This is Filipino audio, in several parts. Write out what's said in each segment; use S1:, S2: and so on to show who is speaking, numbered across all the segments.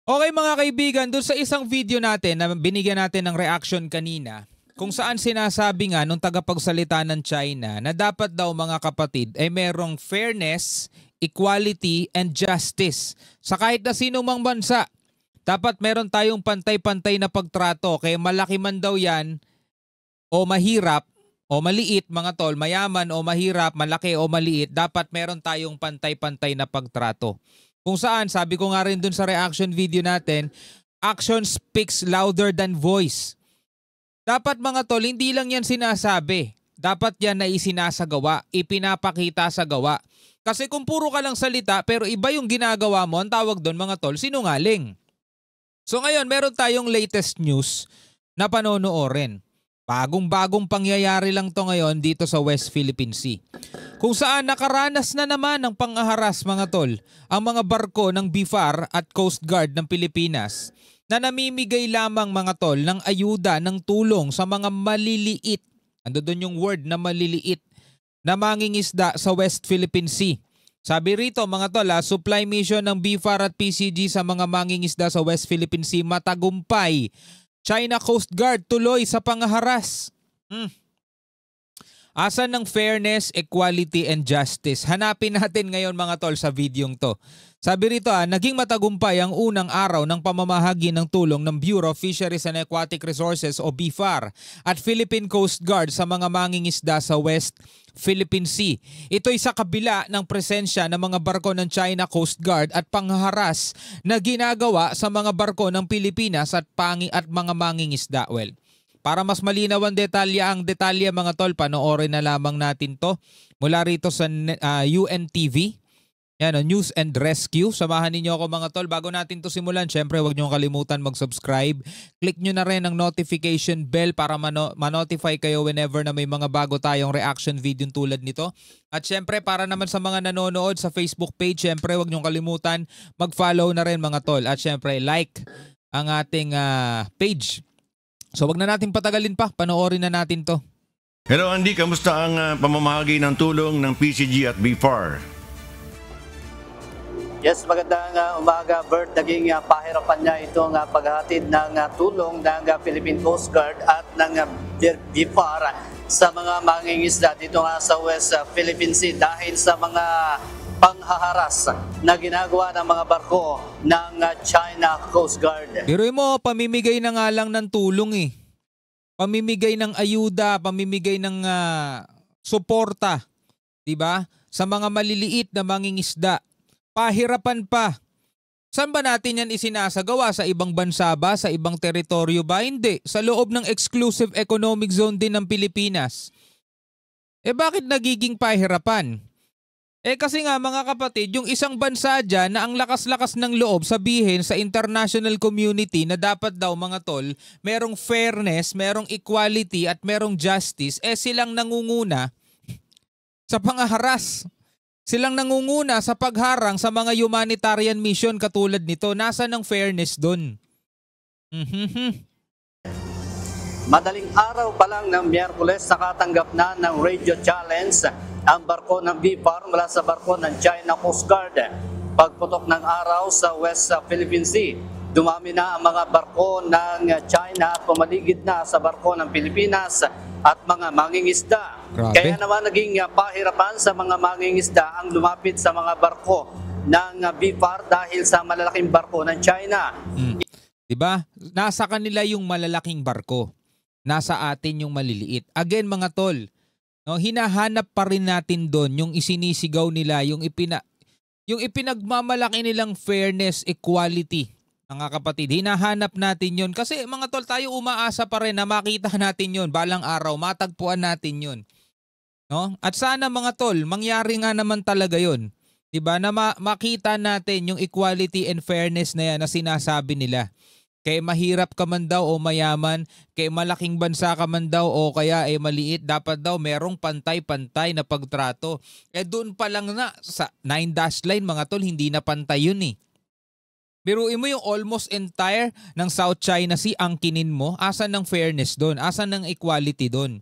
S1: Okay mga kaibigan, doon sa isang video natin na binigyan natin ng reaction kanina, kung saan sinasabi nga nung tagapagsalita ng China na dapat daw mga kapatid ay merong fairness, equality, and justice sa kahit na sino mang bansa. Dapat meron tayong pantay-pantay na pagtrato, kaya malaki man daw yan o mahirap o maliit mga tol, mayaman o mahirap, malaki o maliit, dapat meron tayong pantay-pantay na pagtrato. Kung saan, sabi ko nga rin dun sa reaction video natin, action speaks louder than voice. Dapat mga tol, hindi lang yan sinasabi. Dapat yan na isinasagawa, ipinapakita sa gawa. Kasi kung puro ka lang salita pero iba yung ginagawa mo, ang tawag doon mga tol, sinungaling. So ngayon, meron tayong latest news na panonoorin. Bagong-bagong pangyayari lang to ngayon dito sa West Philippine Sea. Kung saan nakaranas na naman ng panghaharas mga tol ang mga barko ng BIFAR at Coast Guard ng Pilipinas na namimigay lamang mga tol ng ayuda, ng tulong sa mga maliliit. Ando doon yung word na maliliit na mangingisda sa West Philippine Sea. Sabi rito mga tol, supply mission ng BIFAR at PCG sa mga mangingisda sa West Philippine Sea matagumpay. China Coast Guard tuloy sa panghaharas. Asan ng fairness, equality, and justice? Hanapin natin ngayon mga tol sa videong to. Sabi rito naging matagumpay ang unang araw ng pamamahagi ng tulong ng Bureau of Fisheries and Aquatic Resources o BIFAR at Philippine Coast Guard sa mga mangingisda sa West Philippine Sea. Ito'y sa kabila ng presensya ng mga barko ng China Coast Guard at panghaharas na ginagawa sa mga barko ng Pilipinas at mga mangingisda. Well, para mas malinaw ang detalye mga tol, panoorin na lamang natin to mula rito sa UNTV. Yan, News and Rescue. Samahan ninyo ako mga tol. Bago natin to simulan, syempre huwag nyo kalimutan mag-subscribe. Click nyo na rin ang notification bell para ma-notify kayo whenever na may mga bago tayong reaction video tulad nito. At syempre para naman sa mga nanonood sa Facebook page, syempre huwag nyo kalimutan mag-follow na rin mga tol. At syempre like ang ating page. So wag na natin patagalin pa, panoorin na natin to.
S2: Hello Andy, kamusta ang pamamahagi ng tulong ng PCG at BIFAR?
S3: Yes, magandang umaga, Bert. Naging pahirapan niya itong paghatid ng tulong ng Philippine Coast Guard at ng BIFAR sa mga mangingisda dito nga sa West Philippine Sea dahil sa mga panghaharas na ginagawa ng mga barko ng China Coast Guard.
S1: Pero mo, pamimigay na nga lang ng tulong eh. Pamimigay ng ayuda, pamimigay ng suporta, 'di ba? Sa mga maliliit na mangingisda. Pahirapan pa. Saan ba natin yan isinasagawa? Sa ibang bansa ba? Sa ibang teritoryo ba? Hindi. Sa loob ng exclusive economic zone din ng Pilipinas. Bakit nagiging pahirapan? Kasi nga mga kapatid, yung isang bansa dyan na ang lakas-lakas ng loob sabihin sa international community na dapat daw mga tol, merong fairness, merong equality at merong justice, silang nangunguna sa panghaharas. Silang nangunguna sa pagharang sa mga humanitarian mission katulad nito. Nasaan ang fairness doon?
S3: Madaling araw pa lang ng Miyerkules, nakatanggap na ng radio challenge ang barko ng BIFAR mula sa barko ng China Coast Guard. Pagputok ng araw sa West Philippine Sea, dumami na ang mga barko ng China at pumaligid na sa barko ng Pilipinas at mga mangingisda.
S1: Grabe.
S3: Kaya naman naging pahirapan sa mga mangingisda ang lumapit sa mga barko ng BIFAR dahil sa malalaking barko ng China.
S1: Diba? Nasa kanila yung malalaking barko. Nasa atin yung maliliit. Again mga tol, no, hinahanap pa rin natin doon yung isinisigaw nila, yung ipinagmamalaki nilang fairness, equality. Mga kapatid, hinahanap natin yun. Kasi mga tol, tayo umaasa pa rin na makita natin yun. Balang araw, matagpuan natin yun. No? At sana mga tol, mangyari nga naman talaga yun. Diba? Na makita natin yung equality and fairness na yan na sinasabi nila. Kaya mahirap ka man daw o mayaman, kaya malaking bansa ka man daw o kaya maliit, dapat daw merong pantay-pantay na pagtrato. Doon pa lang na sa 9 dash line mga tol, hindi na pantay yun eh. Biruin mo yung almost entire ng South China Sea, angkinin mo, asan ng fairness doon? Asan ng equality doon?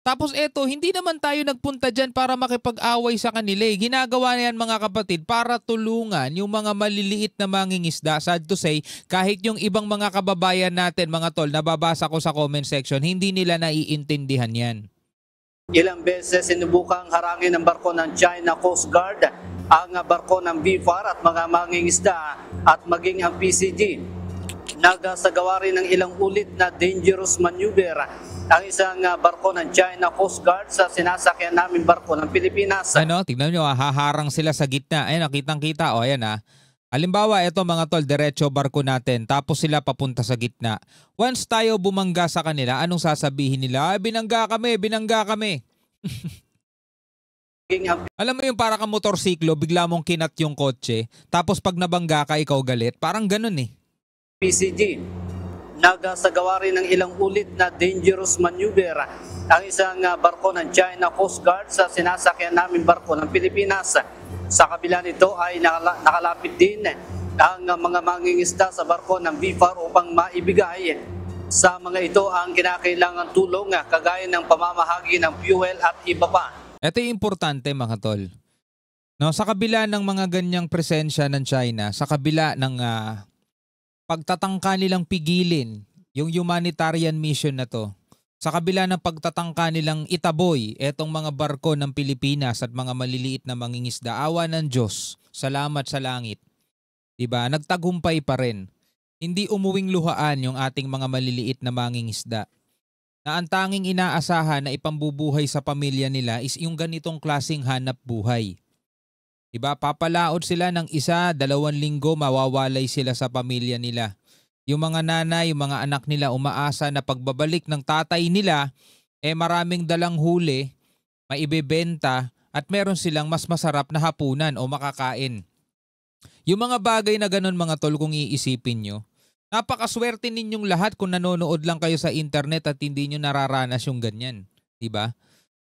S1: Tapos eto, hindi naman tayo nagpunta dyan para makipag-away sa kanila eh. Ginagawa na yan mga kapatid para tulungan yung mga maliliit na mangingisda. Sad to say, kahit yung ibang mga kababayan natin mga tol, nababasa ko sa comment section, hindi nila naiintindihan yan.
S3: Ilang beses sinubukang harangin ng barko ng China Coast Guard ang barko ng BFAR at mga mangingisda at maging ang PCG. Nagsagawa rin ng ilang ulit na dangerous maneuver ang isang barko ng China Coast Guard sa sinasakyan namin barko ng Pilipinas.
S1: Ano, tignan nyo, haharang sila sa gitna. Ayan, kitang-kita. O, ayan ha. Halimbawa, ito mga tol, diretso barko natin. Tapos sila papunta sa gitna. Once tayo bumangga sa kanila, anong sasabihin nila? Binangga kami, binangga kami. Alam mo yung para kang motorsiklo, bigla mong kinat yung kotse. Tapos pag nabangga ka, ikaw galit. Parang ganun eh.
S3: PCG. Nagsagawa rin ng ilang ulit na dangerous maneuver ang isang barko ng China Coast Guard sa sinasakyan namin barko ng Pilipinas. Sa kabila nito ay nakalapit din ang mga mangingisda sa barko ng BFAR upang maibigay sa mga ito ang kinakailangan tulong kagaya ng pamamahagi ng fuel at iba pa.
S1: Ito yung importante mga tol. No, sa kabila ng mga ganyang presensya ng China, sa kabila ng pagtatangka nilang pigilin yung humanitarian mission na to, sa kabila ng pagtatangka nilang itaboy etong mga barko ng Pilipinas at mga maliliit na mangingisda, awa ng Diyos, salamat sa langit. Diba? Nagtagumpay pa rin. Hindi umuwing luhaan yung ating mga maliliit na mangingisda. Na ang tanging inaasahan na ipambubuhay sa pamilya nila is yung ganitong klaseng hanap buhay. Diba? Papalaod sila ng 1-2 linggo, mawawalay sila sa pamilya nila. Yung mga nanay, yung mga anak nila umaasa na pagbabalik ng tatay nila, maraming dalang huli, maibebenta at meron silang mas masarap na hapunan o makakain. Yung mga bagay na ganun mga tol, kung iisipin nyo, napakaswerte ninyong lahat kung nanonood lang kayo sa internet at hindi nyo nararanas yung ganyan. Diba?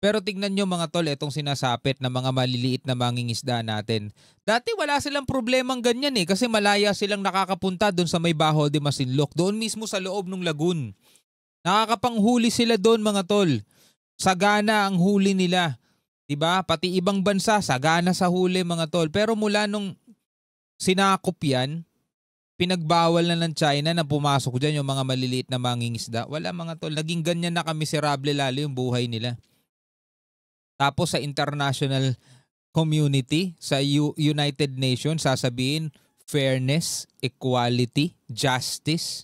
S1: Pero tignan nyo mga tol, itong sinasapit na mga maliliit na mangingisda natin. Dati wala silang problemang ganyan kasi malaya silang nakakapunta doon sa may Baho de Masinloc. Doon mismo sa loob ng lagoon. Nakakapanghuli sila doon mga tol. Sagana ang huli nila. Diba? Pati ibang bansa, sagana sa huli mga tol. Pero mula nung sinakop yan, pinagbawal na ng China na pumasok dyan yung mga maliliit na mangingisda. Wala mga tol. Naging ganyan na miserable lalo yung buhay nila. Tapos sa international community, sa United Nations, sasabihin fairness, equality, justice.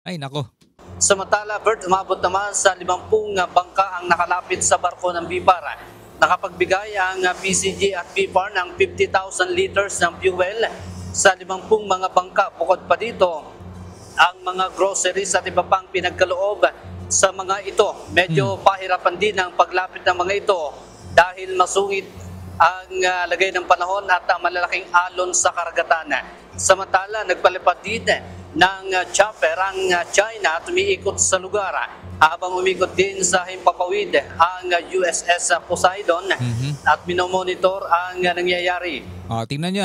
S1: Ay nako.
S3: Samantala, Bert, umabot naman sa 50 bangka ang nakalapit sa barko ng BFAR. Nakapagbigay ang PCG at BFAR ng 50,000 liters ng fuel sa 50 mga bangka. Bukod pa dito, ang mga groceries at iba pang pinagkaloob sa mga ito. Medyo pahirapan din ang paglapit ng mga ito dahil masungit ang lagay ng panahon at malalaking alon sa karagatan. Samantala, nagpalipad din ng chopper ang China at umiikot sa lugar habang umikot din sa himpapawid ang USS Poseidon at minomonitor ang nangyayari.
S1: Tingnan nyo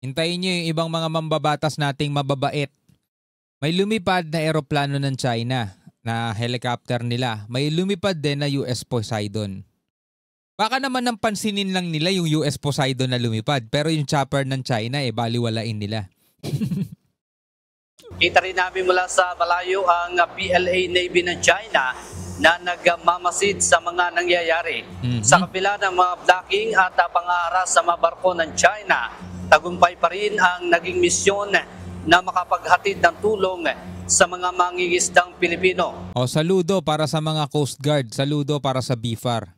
S1: hintayin nyo yung ibang mga mambabatas nating mababait. May lumipad na eroplano ng China na helicopter nila. May lumipad din na US Poseidon. Baka naman nang pansinin lang nila yung US Poseidon na lumipad, pero yung chopper ng China baliwalain nila.
S3: Kita rin namin mula sa malayo ang PLA Navy ng China na nagmamasid sa mga nangyayari. Sa kabila ng mga blocking at pang-aaras sa mga barko ng China, tagumpay pa rin ang naging misyon na makapaghatid ng tulong sa mga mangingisdang Pilipino.
S1: Saludo para sa mga Coast Guard, saludo para sa BFAR.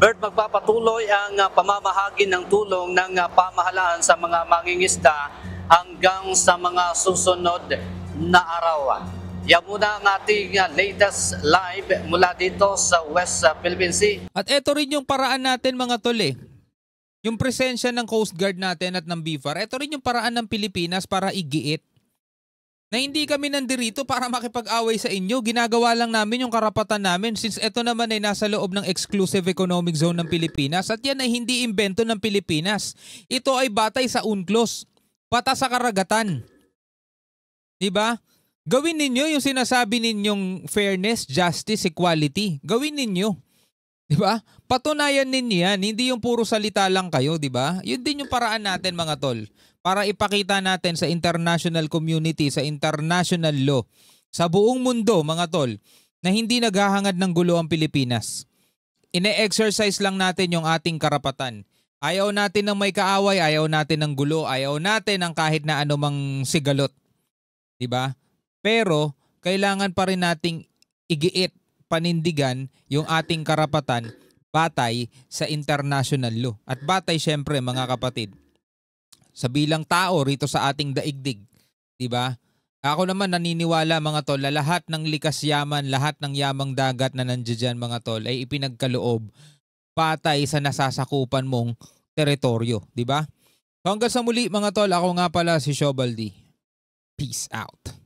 S3: Bert, magpapatuloy ang pamamahagi ng tulong ng pamahalaan sa mga mangingisda hanggang sa mga susunod na araw. Yan muna ang ating latest live mula dito sa West Philippine Sea.
S1: At ito rin yung paraan natin mga tol Yung presensya ng Coast Guard natin at ng BFAR, ito rin yung paraan ng Pilipinas para igiit na hindi kami nandirito para makipag-away sa inyo. Ginagawa lang namin yung karapatan namin since ito naman ay nasa loob ng exclusive economic zone ng Pilipinas at yan ay hindi imbento ng Pilipinas. Ito ay batay sa UNCLOS, batas sa karagatan. Diba? Gawin ninyo yung sinasabi ninyong fairness, justice, equality. Gawin ninyo. 'Di ba? Patunayan ninyo yan. Hindi yung puro salita lang kayo, 'di ba? Yun din yung paraan natin mga tol. Para ipakita natin sa international community, sa international law, sa buong mundo mga tol, na hindi naghahangad ng gulo ang Pilipinas. Ine-exercise lang natin yung ating karapatan. Ayaw natin ng may kaaway, ayaw natin ng gulo, ayaw natin ng kahit na anumang sigalot. 'Di ba? Pero kailangan pa rin nating igiit, panindigan yung ating karapatan batay sa international law. At batay syempre mga kapatid, sa bilang tao rito sa ating daigdig. 'Di ba? Ako naman naniniwala mga tol, na lahat ng likas yaman, lahat ng yamang dagat na nandiyan mga tol ay ipinagkaloob batay sa nasasakupan mong teritoryo. 'Di ba? So hanggang sa muli mga tol, ako nga pala si Shobaldi. Peace out.